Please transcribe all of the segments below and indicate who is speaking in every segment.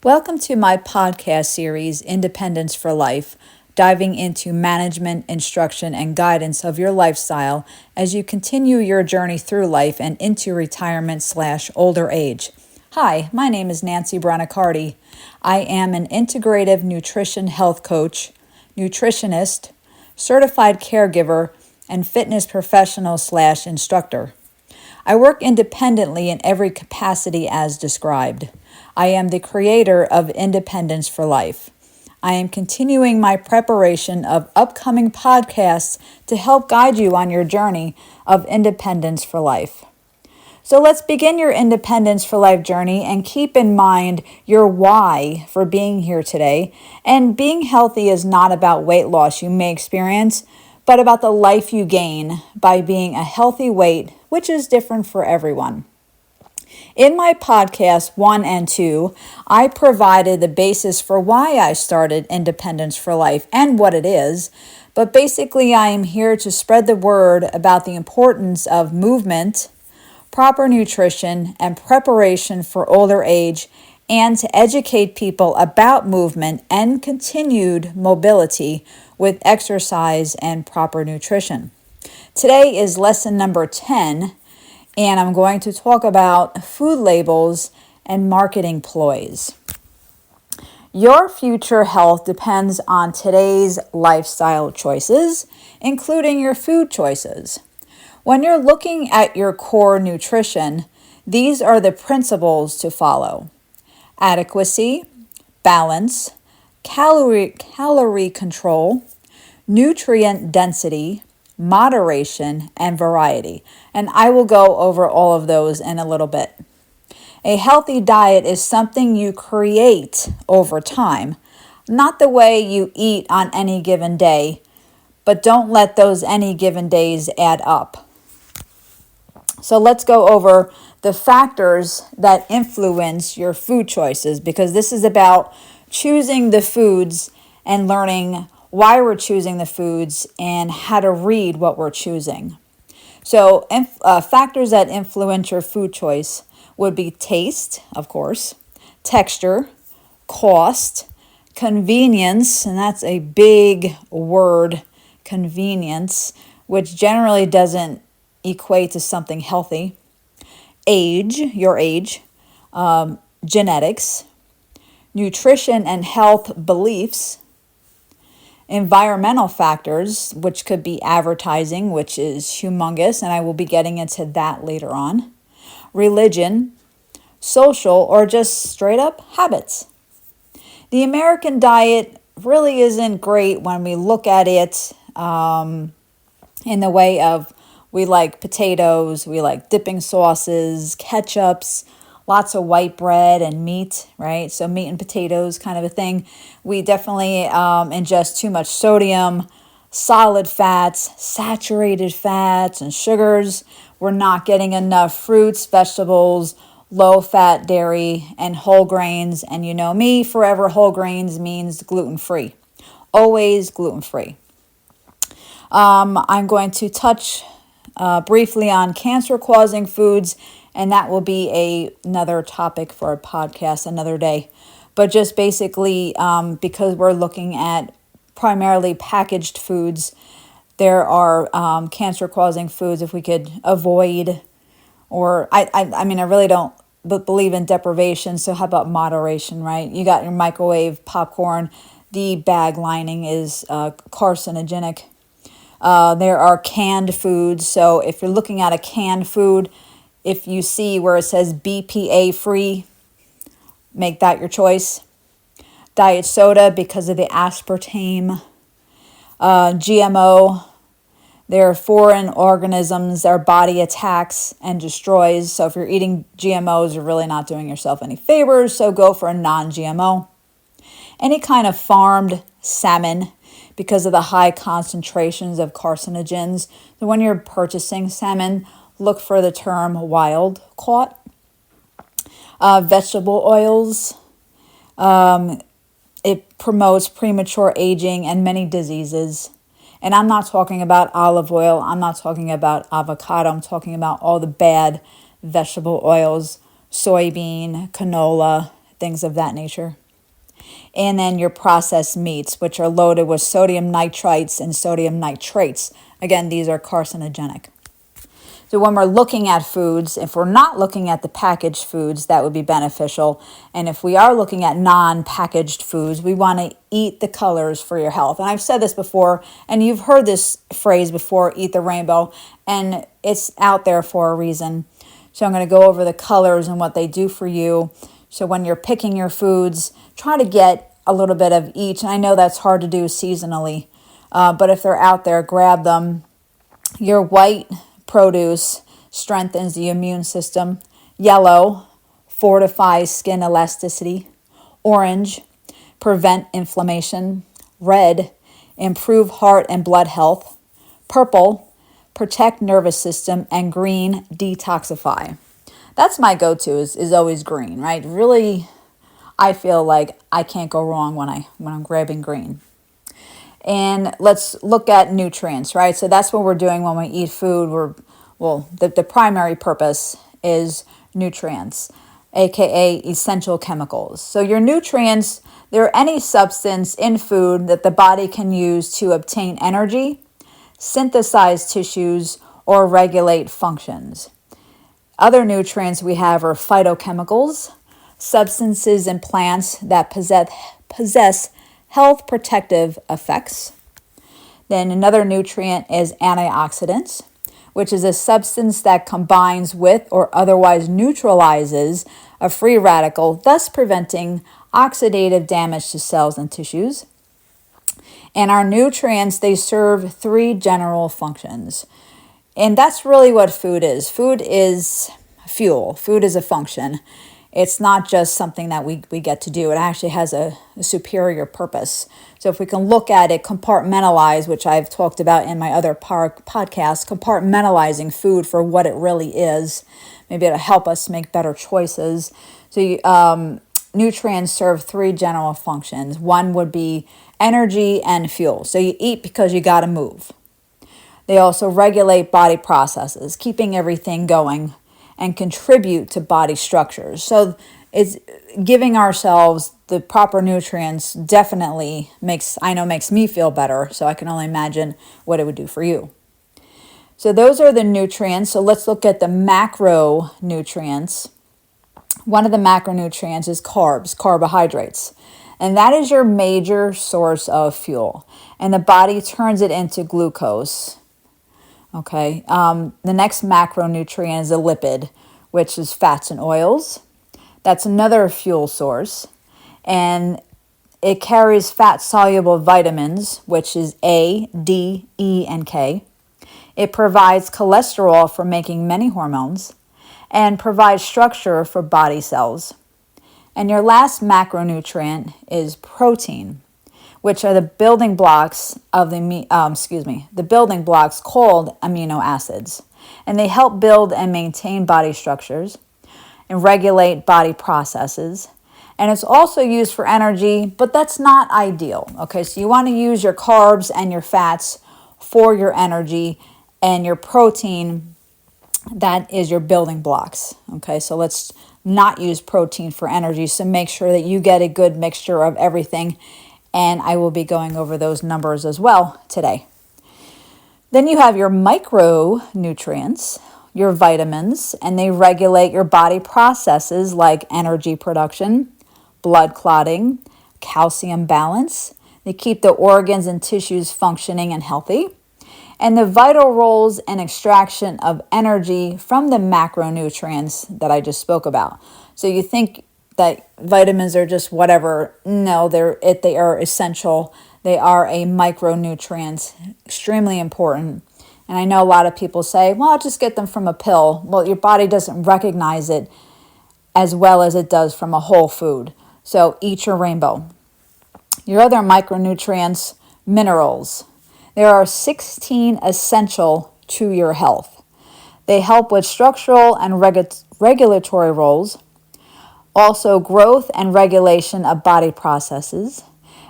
Speaker 1: Welcome to my podcast series, Independence for Life, diving into management, instruction, and guidance of your lifestyle as you continue your journey through life and into retirement/older age. Hi, my name is Nancy Branicardi. I am an integrative nutrition health coach, nutritionist, certified caregiver, and fitness professional/instructor. I work independently in every capacity as described. I am the creator of Independence for Life. I am continuing my preparation of upcoming podcasts to help guide you on your journey of independence for life. So let's begin your Independence for Life journey and keep in mind your why for being here today. And being healthy is not about weight loss you may experience, but about the life you gain by being a healthy weight, which is different for everyone. In my podcast 1 and 2, I provided the basis for why I started Independence for Life and what it is. But basically, I am here to spread the word about the importance of movement, proper nutrition, and preparation for older age, and to educate people about movement and continued mobility with exercise and proper nutrition. Today is lesson number 10. And I'm going to talk about food labels and marketing ploys. Your future health depends on today's lifestyle choices, including your food choices. When you're looking at your core nutrition, these are the principles to follow: adequacy, balance, calorie control, nutrient density, moderation, and variety. And I will go over all of those in a little bit. A healthy diet is something you create over time, not the way you eat on any given day, but don't let those any given days add up. So let's go over the factors that influence your food choices, because this is about choosing the foods and learning why we're choosing the foods and how to read what we're choosing. So factors that influence your food choice would be taste, of course, texture, cost, convenience, and that's a big word, convenience, which generally doesn't equate to something healthy, age, your age, genetics, nutrition and health beliefs, environmental factors, which could be advertising, which is humongous, and I will be getting into that later on, religion, social, or just straight up habits. The American diet really isn't great when we look at it in the way of we like potatoes, we like dipping sauces, ketchups, lots of white bread and meat, right? So meat and potatoes kind of a thing. We definitely ingest too much sodium, solid fats, saturated fats, and sugars. We're not getting enough fruits, vegetables, low-fat dairy, and whole grains. And you know me, forever whole grains means gluten-free. Always gluten-free. I'm going to touch briefly on cancer-causing foods, and that will be another topic for a podcast another day. But just basically, because we're looking at primarily packaged foods, there are cancer-causing foods if we could avoid, or I mean, I really don't believe in deprivation, so how about moderation, right? You got your microwave popcorn. The bag lining is carcinogenic. There are canned foods, so if you're looking at a canned food, if you see where it says BPA free, make that your choice. Diet soda because of the aspartame. GMO, they're foreign organisms our body attacks and destroys. So if you're eating GMOs, you're really not doing yourself any favors, so go for a non-GMO. Any kind of farmed salmon because of the high concentrations of carcinogens. So when you're purchasing salmon, look for the term wild caught. Vegetable oils. It promotes premature aging and many diseases. And I'm not talking about olive oil. I'm not talking about avocado. I'm talking about all the bad vegetable oils, soybean, canola, things of that nature. And then your processed meats, which are loaded with sodium nitrites and sodium nitrates. Again, these are carcinogenic. So when we're looking at foods, if we're not looking at the packaged foods, that would be beneficial. And if we are looking at non-packaged foods, we want to eat the colors for your health. And I've said this before, and you've heard this phrase before, eat the rainbow, and it's out there for a reason. So I'm going to go over the colors and what they do for you. So when you're picking your foods, try to get a little bit of each. And I know that's hard to do seasonally, but if they're out there, grab them. Your white produce strengthens the immune system. Yellow fortifies skin elasticity. Orange, prevent inflammation. Red, improve heart and blood health. Purple, protect nervous system. And green, detoxify. That's my go-to is always green, right? Really, I feel like I can't go wrong when I'm grabbing green. And let's look at nutrients, right? So that's what we're doing when we eat food. The primary purpose is nutrients, aka essential chemicals. So your nutrients, they're any substance in food that the body can use to obtain energy, synthesize tissues, or regulate functions. Other nutrients we have are phytochemicals, substances in plants that possess health protective effects. Then another nutrient is antioxidants, which is a substance that combines with or otherwise neutralizes a free radical, thus preventing oxidative damage to cells and tissues. And our nutrients, they serve three general functions. And that's really what food is. Food is fuel. Food is a function. It's not just something that we get to do. It actually has a superior purpose. So if we can look at it, compartmentalize, which I've talked about in my other podcast, compartmentalizing food for what it really is, maybe it'll help us make better choices. So nutrients serve three general functions. One would be energy and fuel. So you eat because you got to move. They also regulate body processes, keeping everything going, and contribute to body structures. So it's giving ourselves the proper nutrients definitely makes me feel better. So I can only imagine what it would do for you. So those are the nutrients. So let's look at the macronutrients. One of the macronutrients is carbs, carbohydrates. And that is your major source of fuel. And the body turns it into glucose. Okay, the next macronutrient is a lipid, which is fats and oils. That's another fuel source. And it carries fat-soluble vitamins, which is A, D, E, and K. It provides cholesterol for making many hormones and provides structure for body cells. And your last macronutrient is protein, which are the building blocks of the building blocks called amino acids. And they help build and maintain body structures and regulate body processes. And it's also used for energy, but that's not ideal. Okay, so you want to use your carbs and your fats for your energy, and your protein, that is your building blocks. Okay, so let's not use protein for energy. So make sure that you get a good mixture of everything. And I will be going over those numbers as well today. Then you have your micronutrients, your vitamins, and they regulate your body processes like energy production, blood clotting, calcium balance. They keep the organs and tissues functioning and healthy. And the vital roles in extraction of energy from the macronutrients that I just spoke about. So you think that vitamins are just whatever. No, they are essential. They are a micronutrient, extremely important. And I know a lot of people say, well, I'll just get them from a pill. Well, your body doesn't recognize it as well as it does from a whole food. So eat your rainbow. Your other micronutrients, minerals. There are 16 essential to your health. They help with structural and regulatory roles, also growth and regulation of body processes.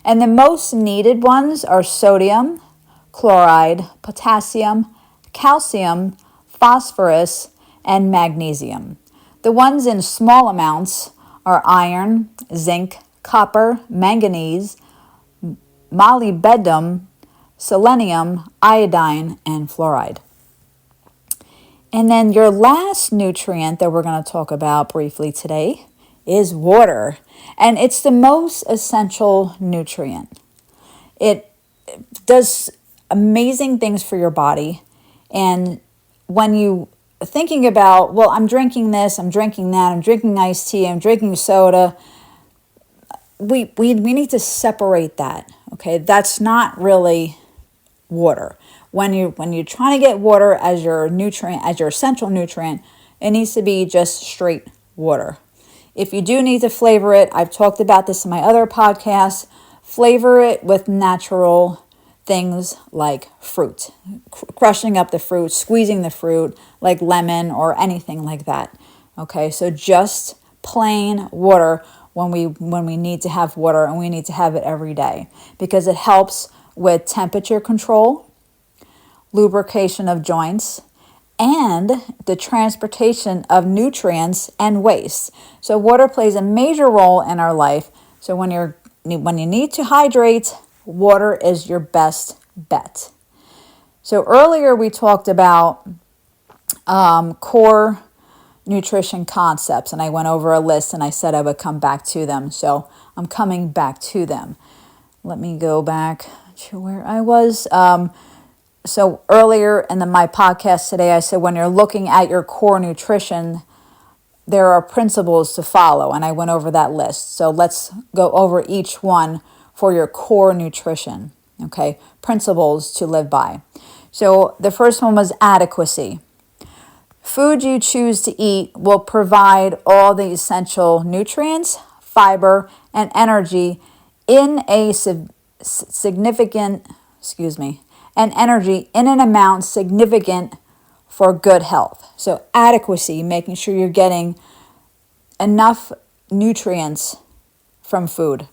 Speaker 1: And the most needed ones are sodium, chloride, potassium, calcium, phosphorus, and magnesium. The ones in small amounts are iron, zinc, copper, manganese, molybdenum, selenium, iodine, and fluoride. And then your last nutrient that we're going to talk about briefly today is water. And it's the most essential nutrient. It does amazing things for your body. And when you thinking about, well, I'm drinking this, I'm drinking that, I'm drinking iced tea, I'm drinking soda, we need to separate that. Okay, that's not really water. When you're trying to get water as your nutrient, as your essential nutrient, it needs to be just straight water. If you do need to flavor it, I've talked about this in my other podcasts, flavor it with natural things like fruit, crushing up the fruit, squeezing the fruit like lemon or anything like that. Okay, so just plain water when we need to have water, and we need to have it every day because it helps with temperature control, lubrication of joints, and the transportation of nutrients and waste. So water plays a major role in our life. So when you need to hydrate, water is your best bet. So earlier we talked about core nutrition concepts, and I went over a list and I said I would come back to them. So I'm coming back to them. Let me go back to where I was. So earlier in my podcast today, I said when you're looking at your core nutrition, there are principles to follow, and I went over that list. So let's go over each one for your core nutrition, okay? Principles to live by. So the first one was adequacy. Food you choose to eat will provide all the essential nutrients, fiber, and energy in a and energy in an amount significant for good health. So adequacy, making sure you're getting enough nutrients from food.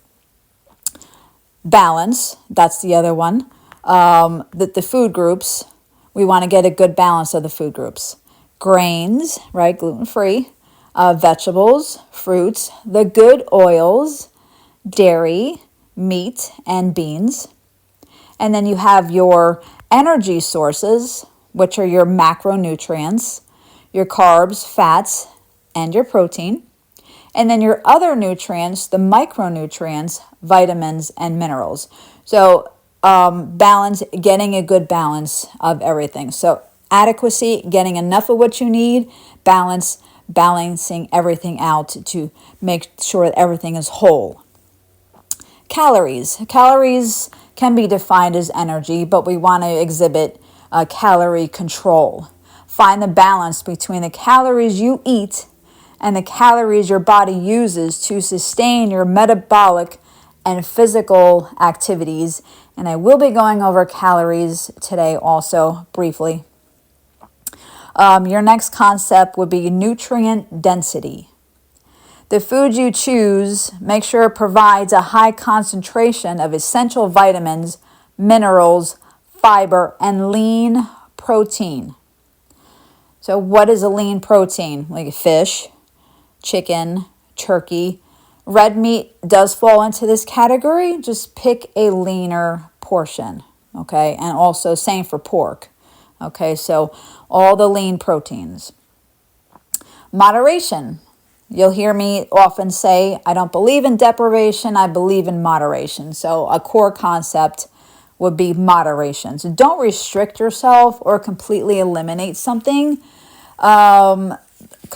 Speaker 1: Balance, that's the other one. The food groups, we want to get a good balance of the food groups. Grains, right, gluten-free, vegetables, fruits, the good oils, dairy, meat, and beans. And then you have your energy sources, which are your macronutrients, your carbs, fats, and your protein. And then your other nutrients, the micronutrients, vitamins, and minerals. So balance, getting a good balance of everything. So adequacy, getting enough of what you need. Balance, balancing everything out to make sure that everything is whole. Calories. Calories can be defined as energy, but we want to exhibit calorie control. Find the balance between the calories you eat and the calories your body uses to sustain your metabolic and physical activities. And I will be going over calories today also briefly. Your next concept would be nutrient density. The food you choose, make sure it provides a high concentration of essential vitamins, minerals, fiber, and lean protein. So what is a lean protein? Like fish, chicken, turkey. Red meat does fall into this category. Just pick a leaner portion, okay? And also same for pork, okay? So all the lean proteins. Moderation. You'll hear me often say, I don't believe in deprivation, I believe in moderation. So a core concept would be moderation. So don't restrict yourself or completely eliminate something,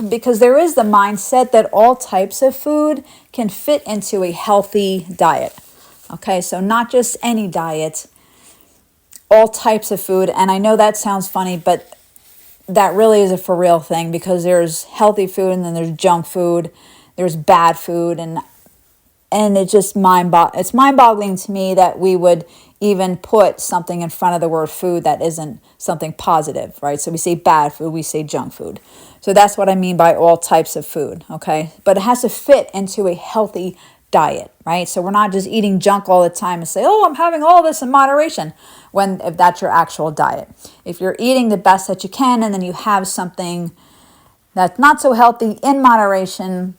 Speaker 1: because there is the mindset that all types of food can fit into a healthy diet. Okay, so not just any diet, all types of food. And I know that sounds funny, but that really is a for real thing, because there's healthy food and then there's junk food, there's bad food, and it's just it's mind-boggling to me that we would even put something in front of the word food that isn't something positive, right? So we say bad food, we say junk food. So that's what I mean by all types of food, okay? But it has to fit into a healthy diet, right? So we're not just eating junk all the time and say, oh, I'm having all this in moderation, if that's your actual diet. If you're eating the best that you can and then you have something that's not so healthy in moderation,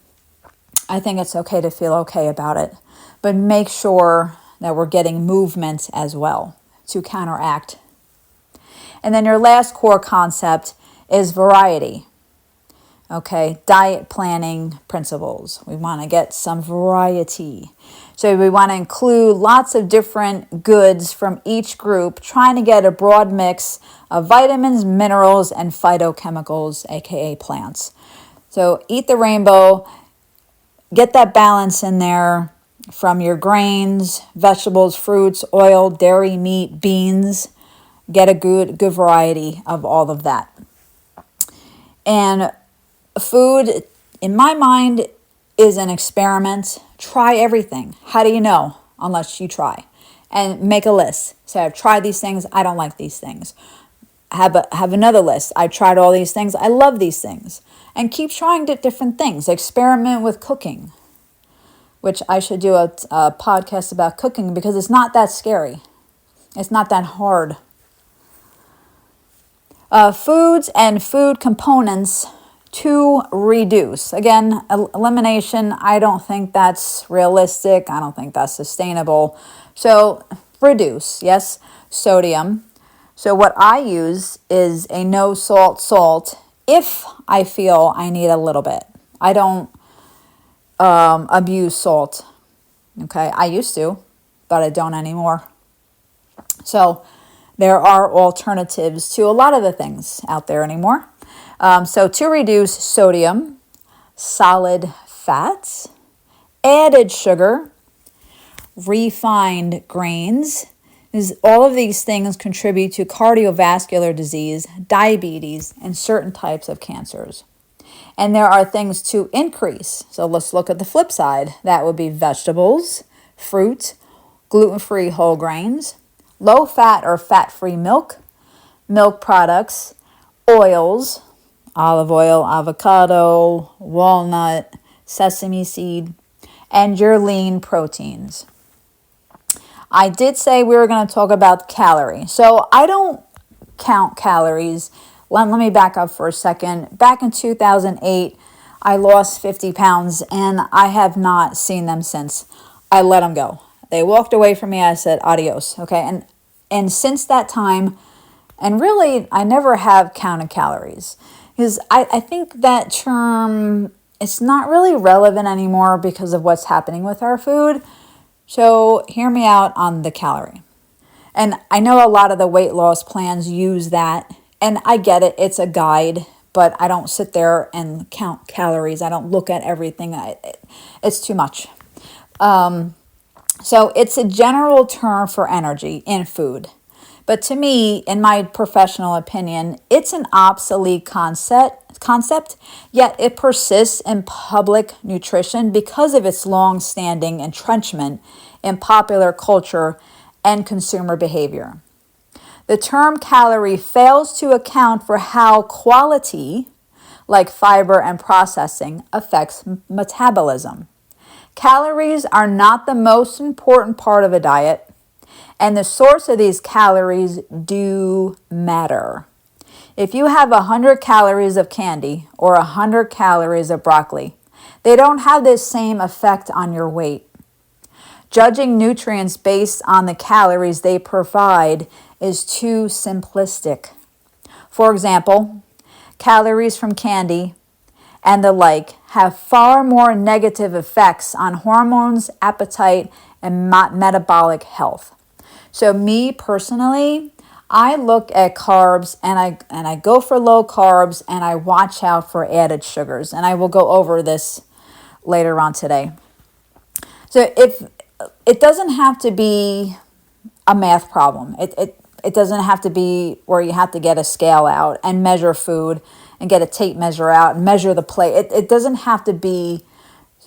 Speaker 1: I think it's okay to feel okay about it, but make sure that we're getting movement as well to counteract. And then your last core concept is variety. Okay, diet planning principles. We want to get some variety. So we want to include lots of different goods from each group, trying to get a broad mix of vitamins, minerals, and phytochemicals, aka plants. So eat the rainbow, get that balance in there from your grains, vegetables, fruits, oil, dairy, meat, beans. Get a good variety of all of that. And food, in my mind, is an experiment. Try everything. How do you know? Unless you try. And make a list. Say, I've tried these things. I don't like these things. Have another list. I tried all these things. I love these things. And keep trying different things. Experiment with cooking, which I should do a podcast about cooking because it's not that scary. It's not that hard. Foods and food components to reduce. Again, elimination, I don't think that's realistic. I don't think that's sustainable. So reduce, yes, sodium. So what I use is a no salt if I feel I need a little bit. I don't abuse salt. Okay, I used to, but I don't anymore. So there are alternatives to a lot of the things out there anymore. So to reduce sodium, solid fats, added sugar, refined grains, all of these things contribute to cardiovascular disease, diabetes, and certain types of cancers. And there are things to increase. So let's look at the flip side. That would be vegetables, fruit, gluten-free whole grains, low-fat or fat-free milk, milk products, oils, olive oil, avocado, walnut, sesame seed, and your lean proteins. I did say we were going to talk about calories. So I don't count calories. Let me back up for a second. Back in 2008, I lost 50 pounds and I have not seen them since. I let them go. They walked away from me. I said, adios. Okay. And since that time, and really, I never have counted calories because I think that term, it's not really relevant anymore because of what's happening with our food. So hear me out on the calorie. And I know a lot of the weight loss plans use that. And I get it. It's a guide. But I don't sit there and count calories. I don't look at everything. It's too much. So it's a general term for energy in food. But to me, in my professional opinion, it's an obsolete concept, yet it persists in public nutrition because of its long-standing entrenchment in popular culture and consumer behavior. The term calorie fails to account for how quality, like fiber and processing, affects metabolism. Calories are not the most important part of a diet, and the source of these calories do matter. If you have 100 calories of candy or 100 calories of broccoli, they don't have the same effect on your weight. Judging nutrients based on the calories they provide is too simplistic. For example, calories from candy and the like have far more negative effects on hormones, appetite, and metabolic health. So me personally, I look at carbs and I go for low carbs and I watch out for added sugars. And I will go over this later on today. So if it doesn't have to be a math problem. It doesn't have to be where you have to get a scale out and measure food and get a tape measure out and measure the plate. It doesn't have to be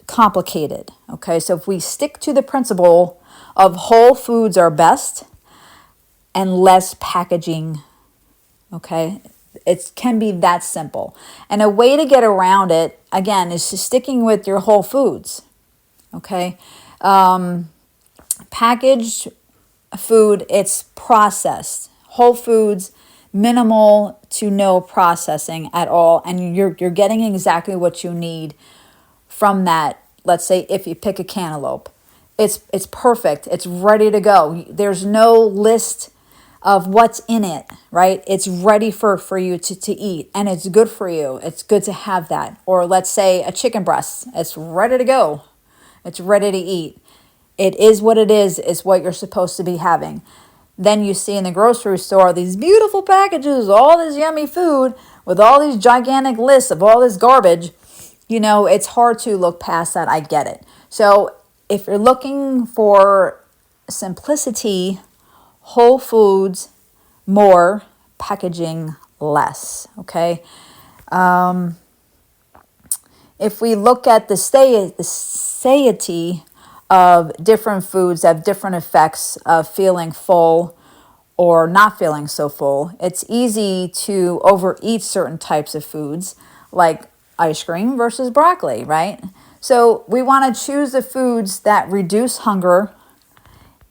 Speaker 1: complicated. Okay, so if we stick to the principle of whole foods are best and less packaging, okay, it can be that simple. And a way to get around it, again, is just sticking with your whole foods, okay? Packaged food, it's processed. Whole foods, minimal to no processing at all, and you're getting exactly what you need from that let's say if you pick a cantaloupe, it's perfect. It's ready to go. There's no list of what's in it, right? It's ready for you to eat, and it's good for you. It's good to have that. Or let's say a chicken breast. It's ready to go. It's ready to eat. It is what it is. It's what you're supposed to be having. Then you see in the grocery store these beautiful packages, all this yummy food with all these gigantic lists of all this garbage. It's hard to look past that. I get it. So if you're looking for simplicity, whole foods, more, packaging, less, okay? If we look at the satiety of different foods that have different effects of feeling full or not feeling so full, it's easy to overeat certain types of foods like ice cream versus broccoli, right? So we want to choose the foods that reduce hunger,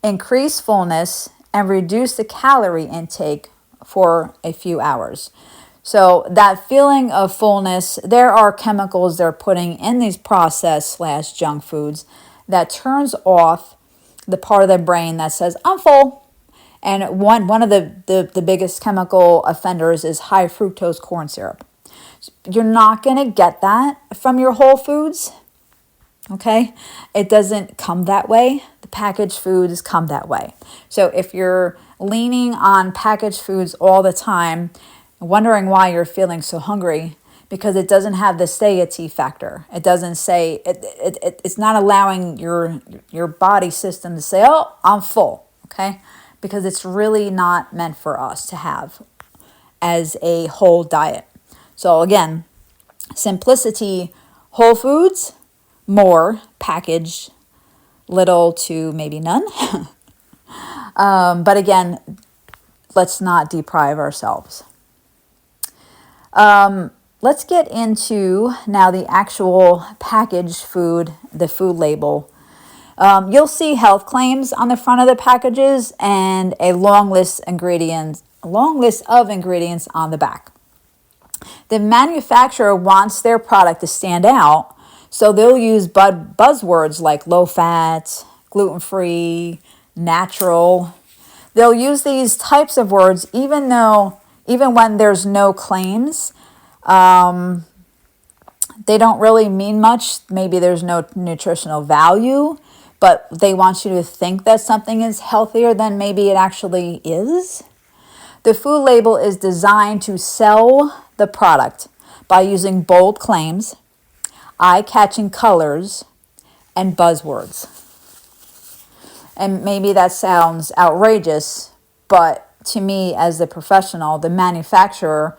Speaker 1: increase fullness, and reduce the calorie intake for a few hours. So that feeling of fullness, there are chemicals they're putting in these processed / junk foods that turns off the part of the brain that says, I'm full. And one of the biggest chemical offenders is high fructose corn syrup. You're not going to get that from your whole foods, okay? It doesn't come that way. The packaged foods come that way. So if you're leaning on packaged foods all the time, wondering why you're feeling so hungry, because it doesn't have the satiety factor. It doesn't say, it's not allowing your body system to say, oh, I'm full, okay? Because it's really not meant for us to have as a whole diet. So again, simplicity, whole foods, more, packaged, little to maybe none. But again, let's not deprive ourselves. Let's get into now the actual packaged food, the food label. You'll see health claims on the front of the packages and a long list of ingredients on the back. The manufacturer wants their product to stand out, so they'll use buzzwords like low fat, gluten-free, natural. They'll use these types of words even when there's no claims. They don't really mean much. Maybe there's no nutritional value, but they want you to think that something is healthier than maybe it actually is. The food label is designed to sell the product by using bold claims, eye-catching colors, and buzzwords. And maybe that sounds outrageous, but to me as the professional, the manufacturer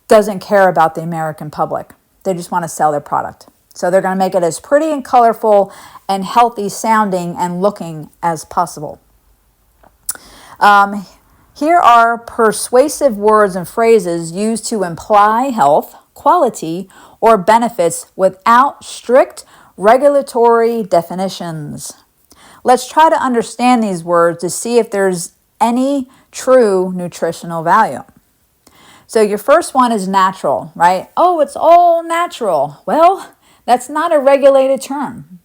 Speaker 1: doesn't care about the American public. They just want to sell their product. So they're going to make it as pretty and colorful and healthy sounding and looking as possible. Here are persuasive words and phrases used to imply health, quality, or benefits without strict regulatory definitions. Let's try to understand these words to see if there's any true nutritional value. So your first one is natural, right? Oh, it's all natural. Well, that's not a regulated term,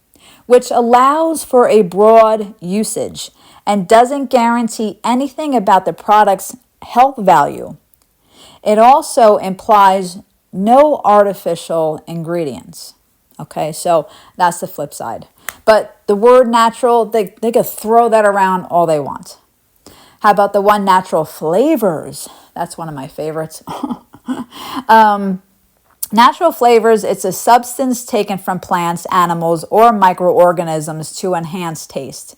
Speaker 1: which allows for a broad usage and doesn't guarantee anything about the product's health value. It also implies no artificial ingredients. Okay, so that's the flip side. But the word natural, they could throw that around all they want. How about the one natural flavors? That's one of my favorites. Natural flavors, it's a substance taken from plants, animals, or microorganisms to enhance taste,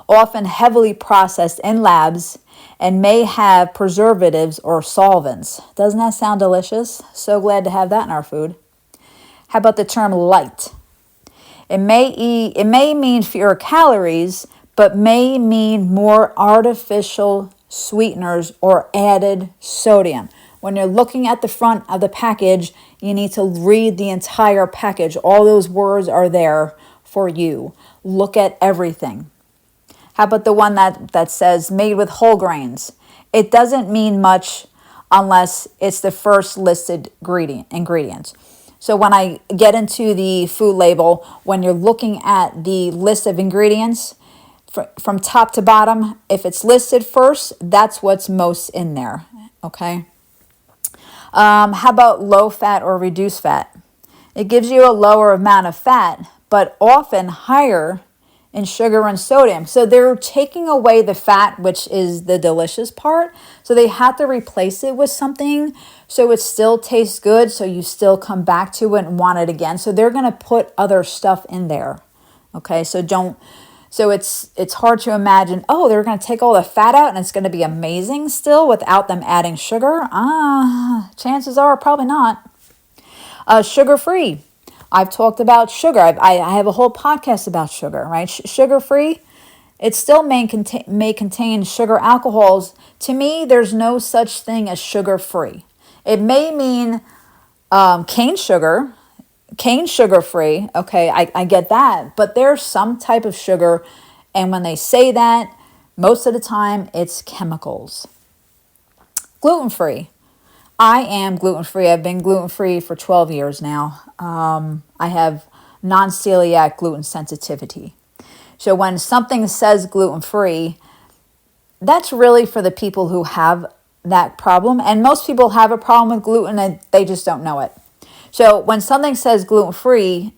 Speaker 1: often heavily processed in labs, and may have preservatives or solvents. Doesn't that sound delicious? So glad to have that in our food. How about the term light? It may mean fewer calories, but may mean more artificial sweeteners or added sodium. When you're looking at the front of the package, you need to read the entire package. All those words are there for you. Look at everything. How about the one that says made with whole grains? It doesn't mean much unless it's the first listed ingredient. So when I get into the food label, when you're looking at the list of ingredients from top to bottom, if it's listed first, that's what's most in there. Okay. How about low fat or reduced fat? It gives you a lower amount of fat, but often higher in sugar and sodium. So they're taking away the fat, which is the delicious part. So they have to replace it with something so it still tastes good, so you still come back to it and want it again. So they're going to put other stuff in there. Okay, so it's hard to imagine, oh, they're going to take all the fat out and it's going to be amazing still without them adding sugar. Chances are probably not. Sugar-free. I've talked about sugar. I have a whole podcast about sugar, right? Sugar-free, it still may contain sugar alcohols. To me, there's no such thing as sugar-free. It may mean cane sugar-free. Okay, I get that. But there's some type of sugar, and when they say that, most of the time, it's chemicals. Gluten-free. I am gluten-free. I've been gluten-free for 12 years now. I have non-celiac gluten sensitivity. So when something says gluten-free, that's really for the people who have that problem. And most people have a problem with gluten and they just don't know it. So when something says gluten-free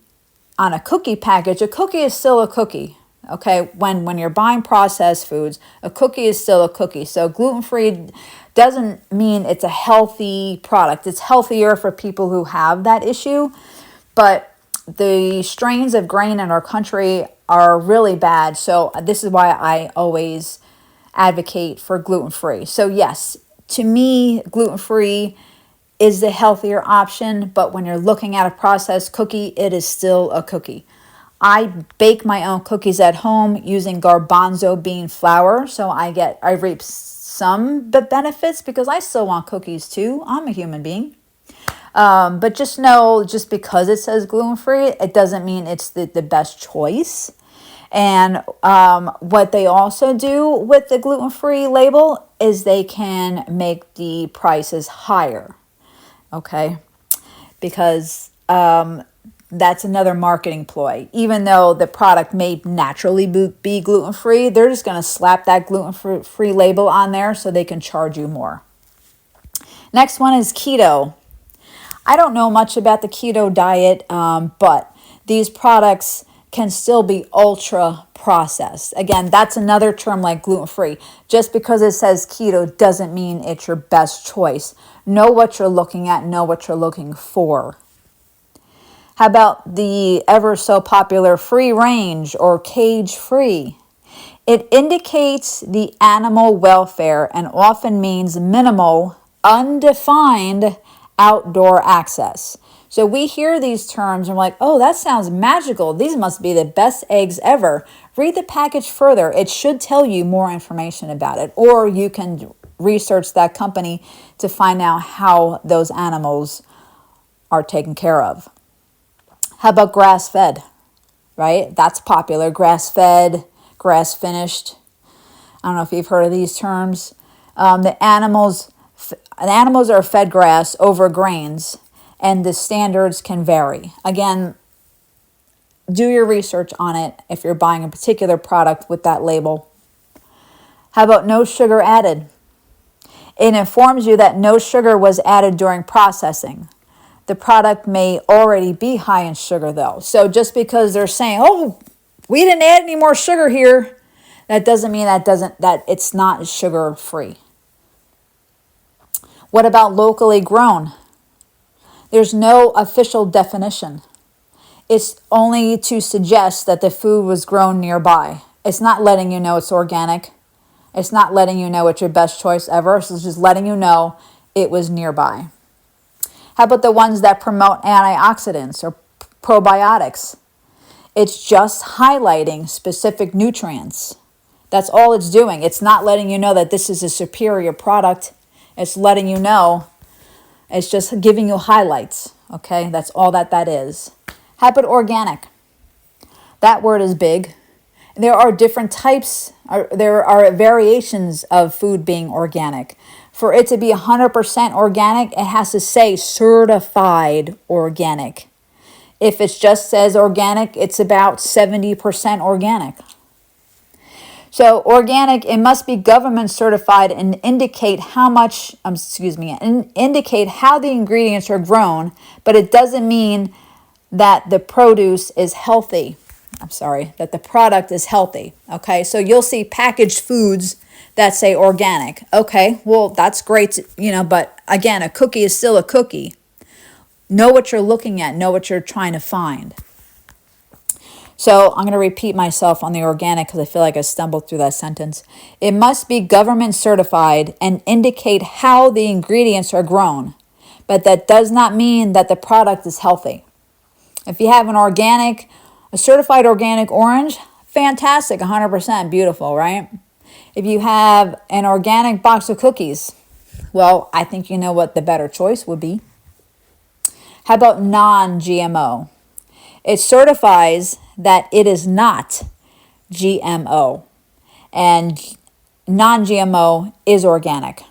Speaker 1: on a cookie package, a cookie is still a cookie. Okay, when you're buying processed foods, a cookie is still a cookie. So gluten-free doesn't mean it's a healthy product. It's healthier for people who have that issue. But the strains of grain in our country are really bad. So this is why I always advocate for gluten-free. So yes, to me, gluten-free is the healthier option. But when you're looking at a processed cookie, it is still a cookie. I bake my own cookies at home using garbanzo bean flour. So I reap some benefits because I still want cookies too. I'm a human being. But just know, just because it says gluten-free, it doesn't mean it's the best choice. And what they also do with the gluten-free label is they can make the prices higher. Okay? Because that's another marketing ploy. Even though the product may naturally be gluten-free, they're just going to slap that gluten-free label on there so they can charge you more. Next one is keto. I don't know much about the keto diet, but these products can still be ultra processed. Again, that's another term like gluten-free. Just because it says keto doesn't mean it's your best choice. Know what you're looking at, know what you're looking for. How about the ever so popular free range or cage free? It indicates the animal welfare and often means minimal, undefined outdoor access. So we hear these terms and we're like, oh, that sounds magical. These must be the best eggs ever. Read the package further. It should tell you more information about it. Or you can research that company to find out how those animals are taken care of. How about grass-fed, right? That's popular. Grass-fed, grass-finished. I don't know if you've heard of these terms. The animals are fed grass over grains, and the standards can vary. Again, do your research on it if you're buying a particular product with that label. How about no sugar added? It informs you that no sugar was added during processing. The product may already be high in sugar though. So just because they're saying, oh, we didn't add any more sugar here, that doesn't mean that it's not sugar free. What about locally grown? There's no official definition. It's only to suggest that the food was grown nearby. It's not letting you know it's organic. It's not letting you know it's your best choice ever. So it's just letting you know it was nearby. How about the ones that promote antioxidants or probiotics? It's just highlighting specific nutrients. That's all it's doing. It's not letting you know that this is a superior product. It's letting you know. It's just giving you highlights. Okay, that's all that is. How about organic? That word is big. There are different types. There are variations of food being organic. For it to be 100% organic, it has to say certified organic. If it just says organic, it's about 70% organic. So organic, it must be government certified and indicate indicate how the ingredients are grown, but it doesn't mean that the produce is healthy. That the product is healthy. Okay, so you'll see packaged foods that say organic. Okay, well, that's great, but again, a cookie is still a cookie. Know what you're looking at, know what you're trying to find. So I'm going to repeat myself on the organic because I feel like I stumbled through that sentence. It must be government certified and indicate how the ingredients are grown, but that does not mean that the product is healthy. If you have a certified organic orange, fantastic, 100%, beautiful, right? If you have an organic box of cookies, well, I think you know what the better choice would be. How about non-GMO? It certifies that it is not GMO, and non-GMO is organic.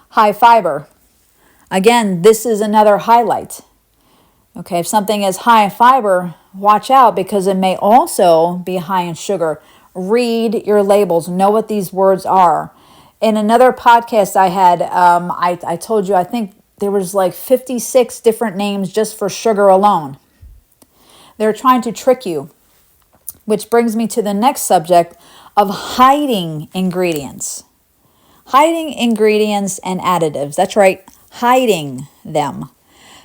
Speaker 1: High fiber. Again, this is another highlight. Okay, if something is high in fiber, watch out because it may also be high in sugar. Read your labels. Know what these words are. In another podcast I had, I told you, I think there was like 56 different names just for sugar alone. They're trying to trick you, which brings me to the next subject of hiding ingredients. Hiding ingredients and additives. That's right, hiding them.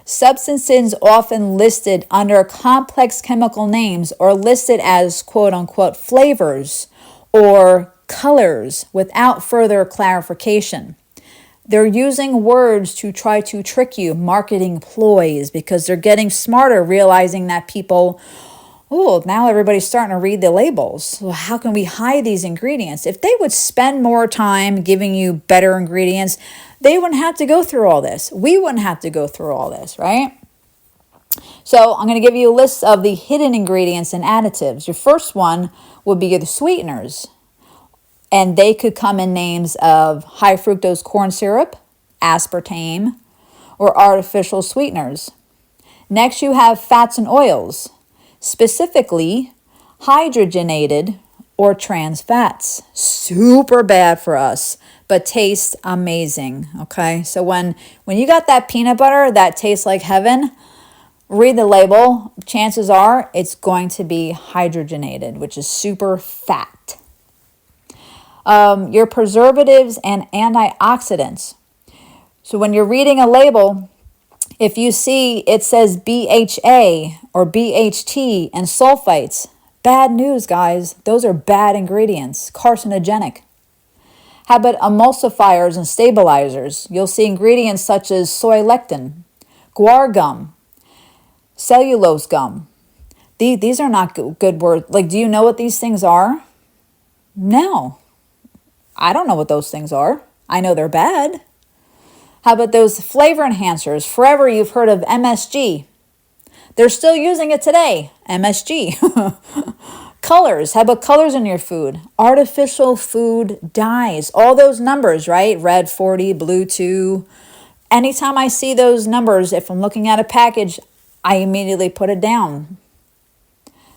Speaker 1: Substances often listed under complex chemical names or listed as quote-unquote flavors or colors without further clarification. They're using words to try to trick you, marketing ploys, because they're getting smarter, realizing that people, now everybody's starting to read the labels. So how can we hide these ingredients? If they would spend more time giving you better ingredients, they wouldn't have to go through all this. We wouldn't have to go through all this, right? So I'm going to give you a list of the hidden ingredients and additives. Your first one would be the sweeteners. And they could come in names of high fructose corn syrup, aspartame, or artificial sweeteners. Next, you have fats and oils, specifically hydrogenated or trans fats. Super bad for us, but taste amazing, okay? So when you got that peanut butter that tastes like heaven, read the label. Chances are it's going to be hydrogenated, which is super fat. Your preservatives and antioxidants. So when you're reading a label, if you see it says BHA or BHT and sulfites, bad news, guys. Those are bad ingredients, carcinogenic. How about emulsifiers and stabilizers? You'll see ingredients such as soy lectin, guar gum, cellulose gum. These are not good words. Like, do you know what these things are? No. I don't know what those things are. I know they're bad. How about those flavor enhancers? Forever you've heard of MSG. They're still using it today. MSG. Colors. How about colors in your food? Artificial food dyes. All those numbers, right? Red 40, blue 2. Anytime I see those numbers, if I'm looking at a package, I immediately put it down.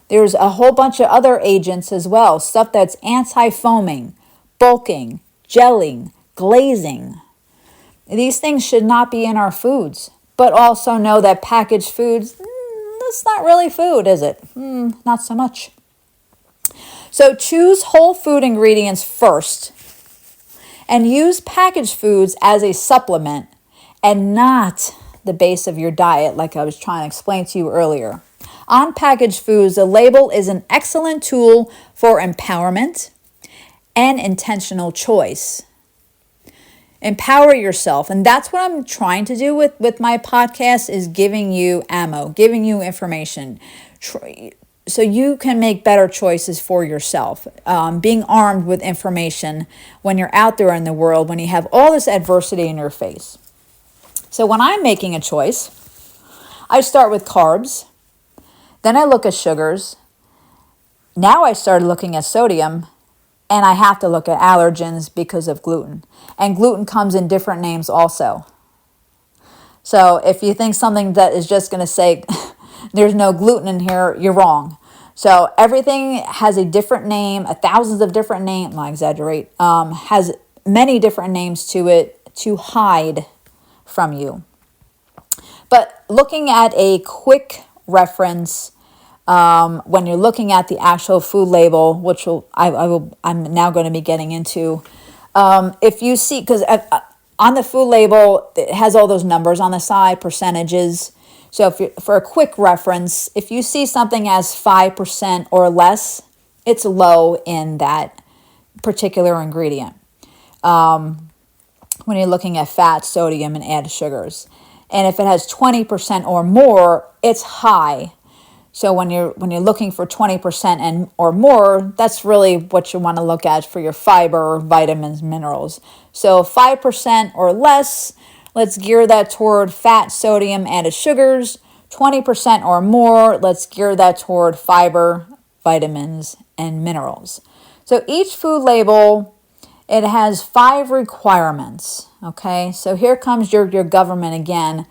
Speaker 1: There's a whole bunch of other agents as well. Stuff that's anti-foaming, bulking, gelling, glazing. These things should not be in our foods. But also know that packaged foods, that's not really food, is it? Not so much. So choose whole food ingredients first and use packaged foods as a supplement and not the base of your diet like I was trying to explain to you earlier. On packaged foods, the label is an excellent tool for empowerment and intentional choice. Empower yourself. And that's what I'm trying to do with my podcast is giving you ammo, giving you information so you can make better choices for yourself. Being armed with information when you're out there in the world, when you have all this adversity in your face. So when I'm making a choice, I start with carbs. Then I look at sugars. Now I started looking at sodium. And I have to look at allergens because of gluten. And gluten comes in different names also. So if you think something that is just going to say there's no gluten in here, you're wrong. So everything has a different name, thousands of different names, I exaggerate, has many different names to it to hide from you. But looking at a quick reference, when you're looking at the actual food label, which I'm now going to be getting into, if you see, because on the food label, it has all those numbers on the side, percentages. So for a quick reference, if you see something as 5% or less, it's low in that particular ingredient. When you're looking at fat, sodium, and added sugars. And if it has 20% or more, it's high. So when you're looking for 20% and or more, that's really what you want to look at for your fiber, vitamins, minerals. So 5% or less, let's gear that toward fat, sodium, added sugars. 20% or more, let's gear that toward fiber, vitamins, and minerals. So each food label, it has 5 requirements. Okay, so here comes your government again.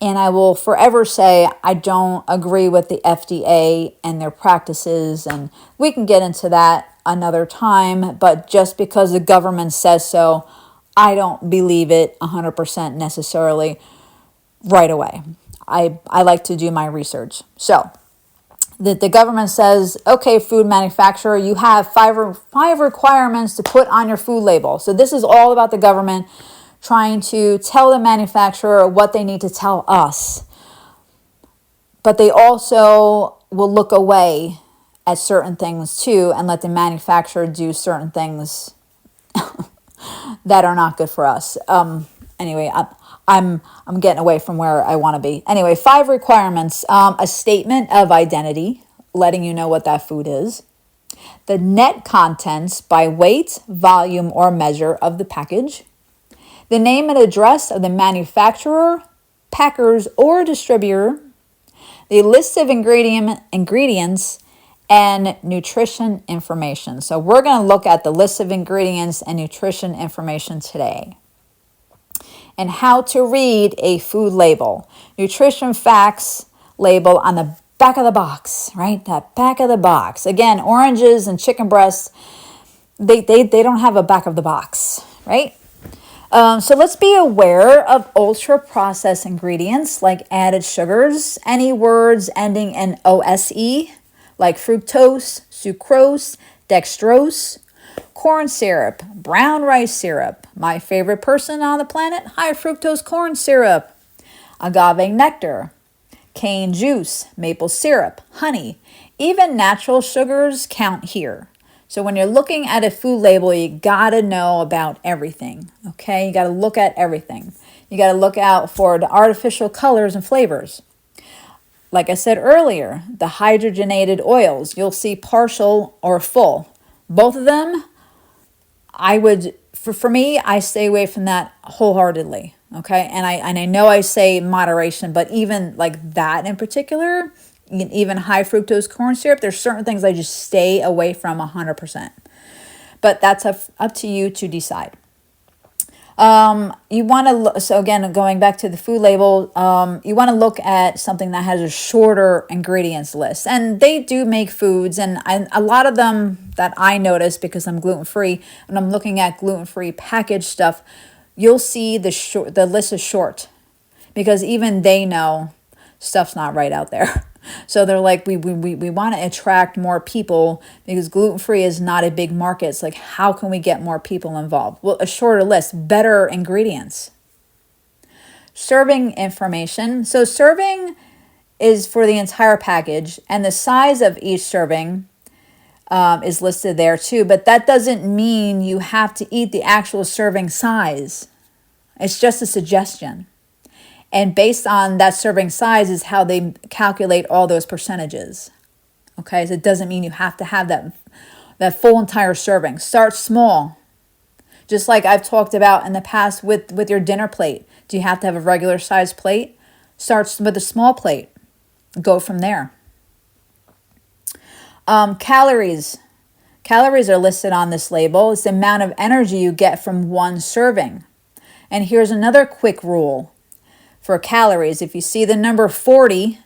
Speaker 1: And I will forever say I don't agree with the FDA and their practices, and we can get into that another time, but just because the government says so, I don't believe it 100% necessarily right away. I like to do my research. So the government says, okay, food manufacturer, you have five requirements to put on your food label. So this is all about the government trying to tell the manufacturer what they need to tell us. But they also will look away at certain things too and let the manufacturer do certain things that are not good for us. Anyway, I'm getting away from where I want to be. Anyway, 5 requirements. A statement of identity, letting you know what that food is. The net contents by weight, volume, or measure of the package. The name and address of the manufacturer, packers, or distributor. The list of ingredients and nutrition information. So we're going to look at the list of ingredients and nutrition information today. And how to read a food label. Nutrition facts label on the back of the box, right? That back of the box. Again, oranges and chicken breasts, they don't have a back of the box, right? So let's be aware of ultra-processed ingredients like added sugars, any words ending in OSE, like fructose, sucrose, dextrose, corn syrup, brown rice syrup, my favorite person on the planet, high fructose corn syrup, agave nectar, cane juice, maple syrup, honey, even natural sugars count here. So when you're looking at a food label, you gotta know about everything, okay? You gotta look at everything. You gotta look out for the artificial colors and flavors. Like I said earlier, the hydrogenated oils, you'll see partial or full. Both of them, for me, I stay away from that wholeheartedly, okay? And I know I say moderation, but even like that in particular, even high fructose corn syrup, there's certain things I just stay away from 100%. But that's up to you to decide. You want to look, so again, going back to the food label, you want to look at something that has a shorter ingredients list. And they do make foods, and a lot of them that I notice because I'm gluten-free, when I'm looking at gluten-free packaged stuff, you'll see the list is short because even they know stuff's not right out there. So they're like, we want to attract more people because gluten-free is not a big market. It's like, how can we get more people involved? Well, a shorter list, better ingredients. Serving information. So serving is for the entire package, and the size of each serving is listed there too. But that doesn't mean you have to eat the actual serving size. It's just a suggestion. And based on that serving size is how they calculate all those percentages. Okay, so it doesn't mean you have to have that full entire serving. Start small. Just like I've talked about in the past with your dinner plate. Do you have to have a regular size plate? Start with a small plate. Go from there. Calories. Calories are listed on this label. It's the amount of energy you get from one serving. And here's another quick rule for calories. If you see the number 40,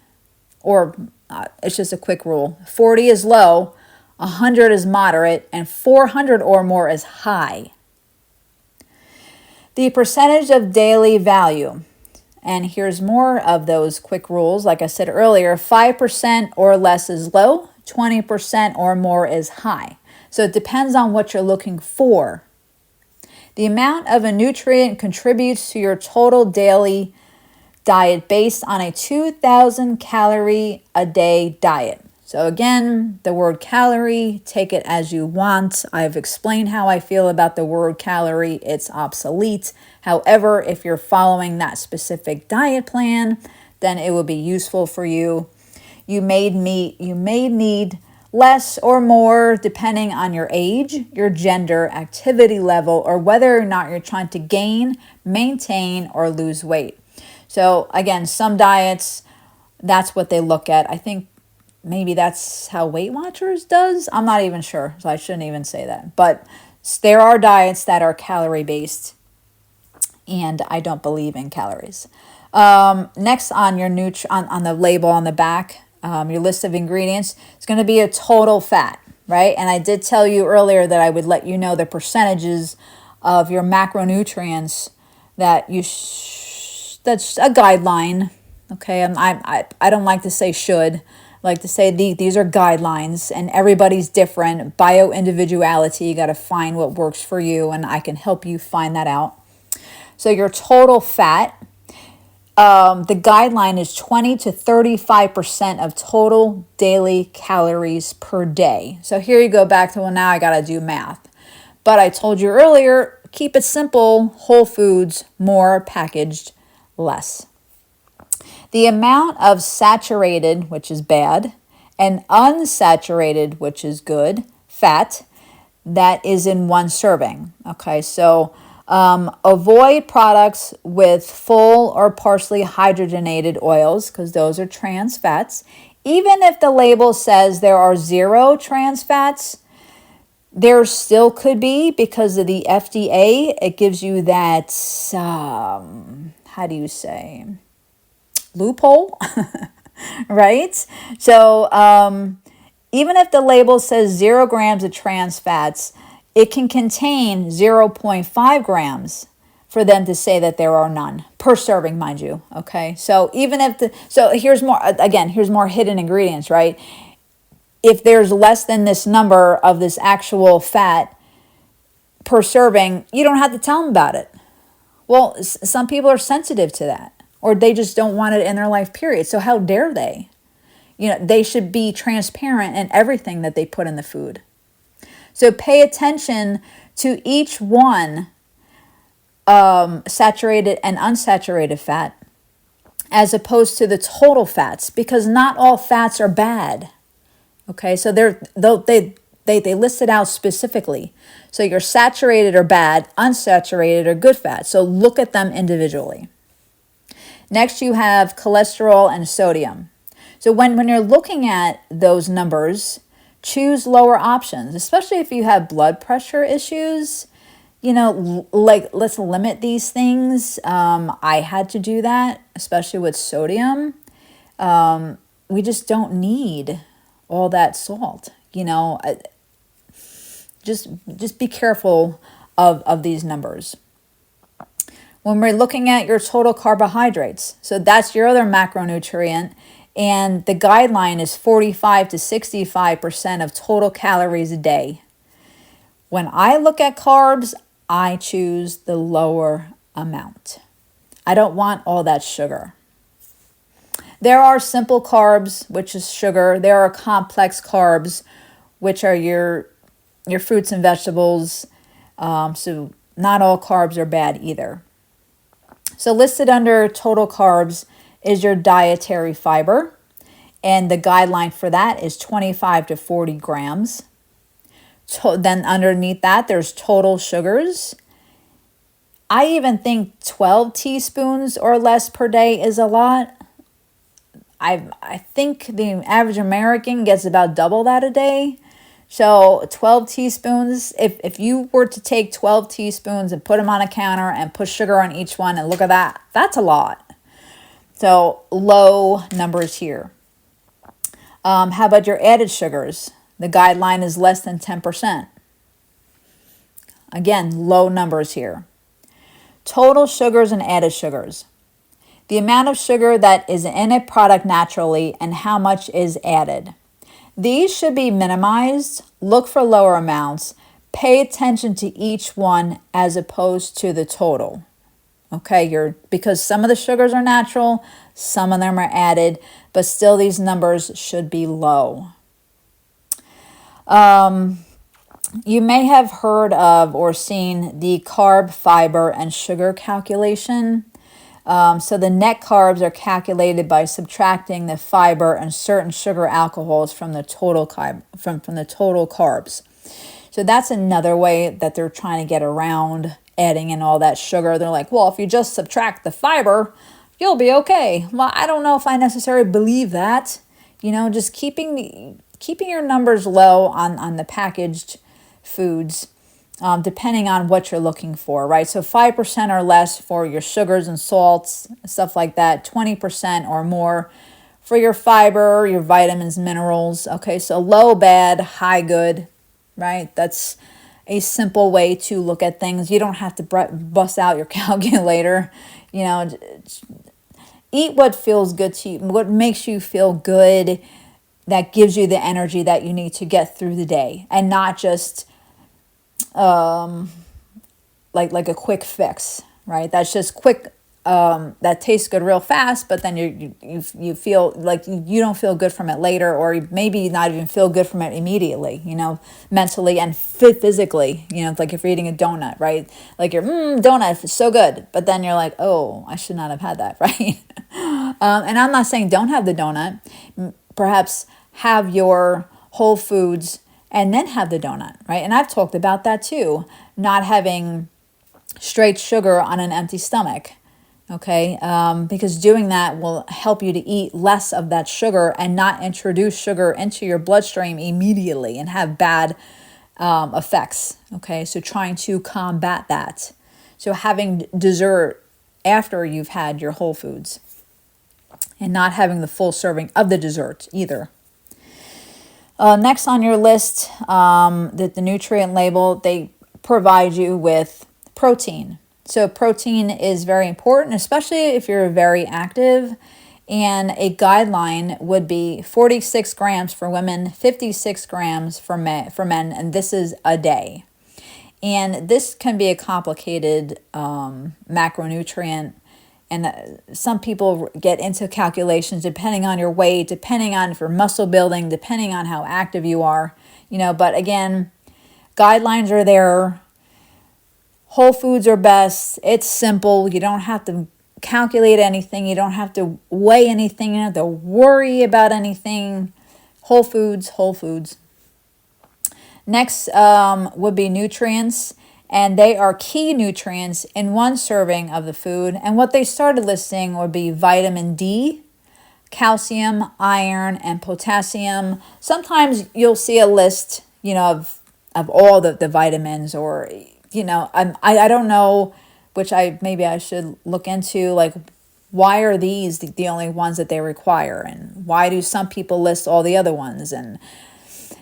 Speaker 1: or it's just a quick rule, 40 is low, 100 is moderate, and 400 or more is high. The percentage of daily value. And here's more of those quick rules. Like I said earlier, 5% or less is low, 20% or more is high. So it depends on what you're looking for. The amount of a nutrient contributes to your total daily diet based on a 2,000 calorie a day diet. So again, the word calorie, take it as you want. I've explained how I feel about the word calorie. It's obsolete. However, if you're following that specific diet plan, then it will be useful for you. You may need less or more depending on your age, your gender, activity level, or whether or not you're trying to gain, maintain, or lose weight. So again, some diets, that's what they look at. I think maybe that's how Weight Watchers does. I'm not even sure, so I shouldn't even say that. But there are diets that are calorie-based, and I don't believe in calories. Next on your on the label on the back, your list of ingredients, it's going to be a total fat, right? And I did tell you earlier that I would let you know the percentages of your macronutrients that that's a guideline, okay? I don't like to say should. I like to say these are guidelines, and everybody's different. Bio-individuality, you got to find what works for you, and I can help you find that out. So your total fat, the guideline is 20 to 35% of total daily calories per day. So here you go back to, well, now I got to do math. But I told you earlier, keep it simple, whole foods, more packaged, less. The amount of saturated, which is bad, and unsaturated, which is good, fat, that is in one serving. Okay, so avoid products with full or partially hydrogenated oils because those are trans fats. Even if the label says there are 0 trans fats, there still could be because of the FDA. It gives you that, how do you say, loophole, right? So even if the label says 0 grams of trans fats, it can contain 0.5 grams for them to say that there are none per serving, mind you. Okay, so even if here's more hidden ingredients, right? If there's less than this number of this actual fat per serving, you don't have to tell them about it. Well, some people are sensitive to that, or they just don't want it in their life, period. So how dare they? They should be transparent in everything that they put in the food. So pay attention to each one, saturated and unsaturated fat, as opposed to the total fats, because not all fats are bad. Okay, so they list it out specifically. So your saturated are bad, unsaturated are good fats. So look at them individually. Next, you have cholesterol and sodium. So when you're looking at those numbers, choose lower options, especially if you have blood pressure issues. Let's limit these things. I had to do that, especially with sodium. We just don't need all that salt. Just be careful of these numbers. When we're looking at your total carbohydrates, so that's your other macronutrient, and the guideline is 45 to 65% of total calories a day. When I look at carbs, I choose the lower amount. I don't want all that sugar. There are simple carbs, which is sugar. There are complex carbs, which are your fruits and vegetables. So not all carbs are bad either. So listed under total carbs is your dietary fiber, and the guideline for that is 25 to 40 grams. Then underneath that, there's total sugars. I even think 12 teaspoons or less per day is a lot. I think the average American gets about double that a day. So 12 teaspoons, if you were to take 12 teaspoons and put them on a counter and put sugar on each one, and look at that, that's a lot. So low numbers here. How about your added sugars? The guideline is less than 10%. Again, low numbers here. Total sugars and added sugars. The amount of sugar that is in a product naturally and how much is added. These should be minimized. Look for lower amounts. Pay attention to each one as opposed to the total. Okay, because some of the sugars are natural, some of them are added, but still these numbers should be low. You may have heard of or seen the carb, fiber, and sugar calculation. So the net carbs are calculated by subtracting the fiber and certain sugar alcohols from the total from the total carbs. So that's another way that they're trying to get around adding in all that sugar. They're like, well, if you just subtract the fiber, you'll be okay. Well, I don't know if I necessarily believe that. Just keeping your numbers low on the packaged foods, depending on what you're looking for, right? So 5% or less for your sugars and salts, stuff like that. 20% or more for your fiber, your vitamins, minerals. Okay, so low bad, high good, right? That's a simple way to look at things. You don't have to bust out your calculator. Eat what feels good to you, what makes you feel good, that gives you the energy that you need to get through the day, and not just like a quick fix, right? That's just quick. That tastes good real fast, but then you feel like you don't feel good from it later, or maybe not even feel good from it immediately, mentally and physically. It's like if you're eating a donut, right? Like your donut is so good, but then you're like, oh, I should not have had that, right? And I'm not saying don't have the donut. Perhaps have your whole foods and then have the donut, right? And I've talked about that too, not having straight sugar on an empty stomach. Okay, because doing that will help you to eat less of that sugar and not introduce sugar into your bloodstream immediately and have bad effects. Okay, so trying to combat that. So having dessert after you've had your whole foods and not having the full serving of the dessert either. Next on your list, the nutrient label, they provide you with protein. So protein is very important, especially if you're very active. And a guideline would be 46 grams for women, 56 grams for men, and this is a day. And this can be a complicated macronutrient. And some people get into calculations depending on your weight, depending on if you're muscle building, depending on how active you are. But again, guidelines are there. Whole foods are best. It's simple. You don't have to calculate anything. You don't have to weigh anything. You don't have to worry about anything. Whole foods, whole foods. Next would be nutrients, and they are key nutrients in one serving of the food. And what they started listing would be vitamin D, calcium, iron, and potassium. Sometimes you'll see a list, of all the vitamins, or I don't know, which maybe I should look into, like, why are these the only ones that they require, and why do some people list all the other ones? And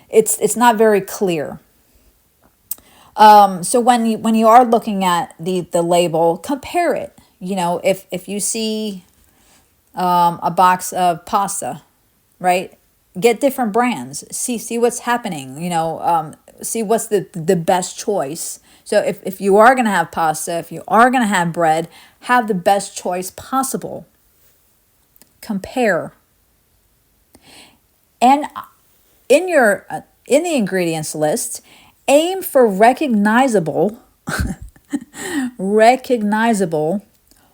Speaker 1: it's not very clear. So when you are looking at the label, compare it. If you see a box of pasta, right? Get different brands. See what's happening. See what's the best choice. So if you are going to have pasta, if you are going to have bread, have the best choice possible. Compare. And in the ingredients list, aim for recognizable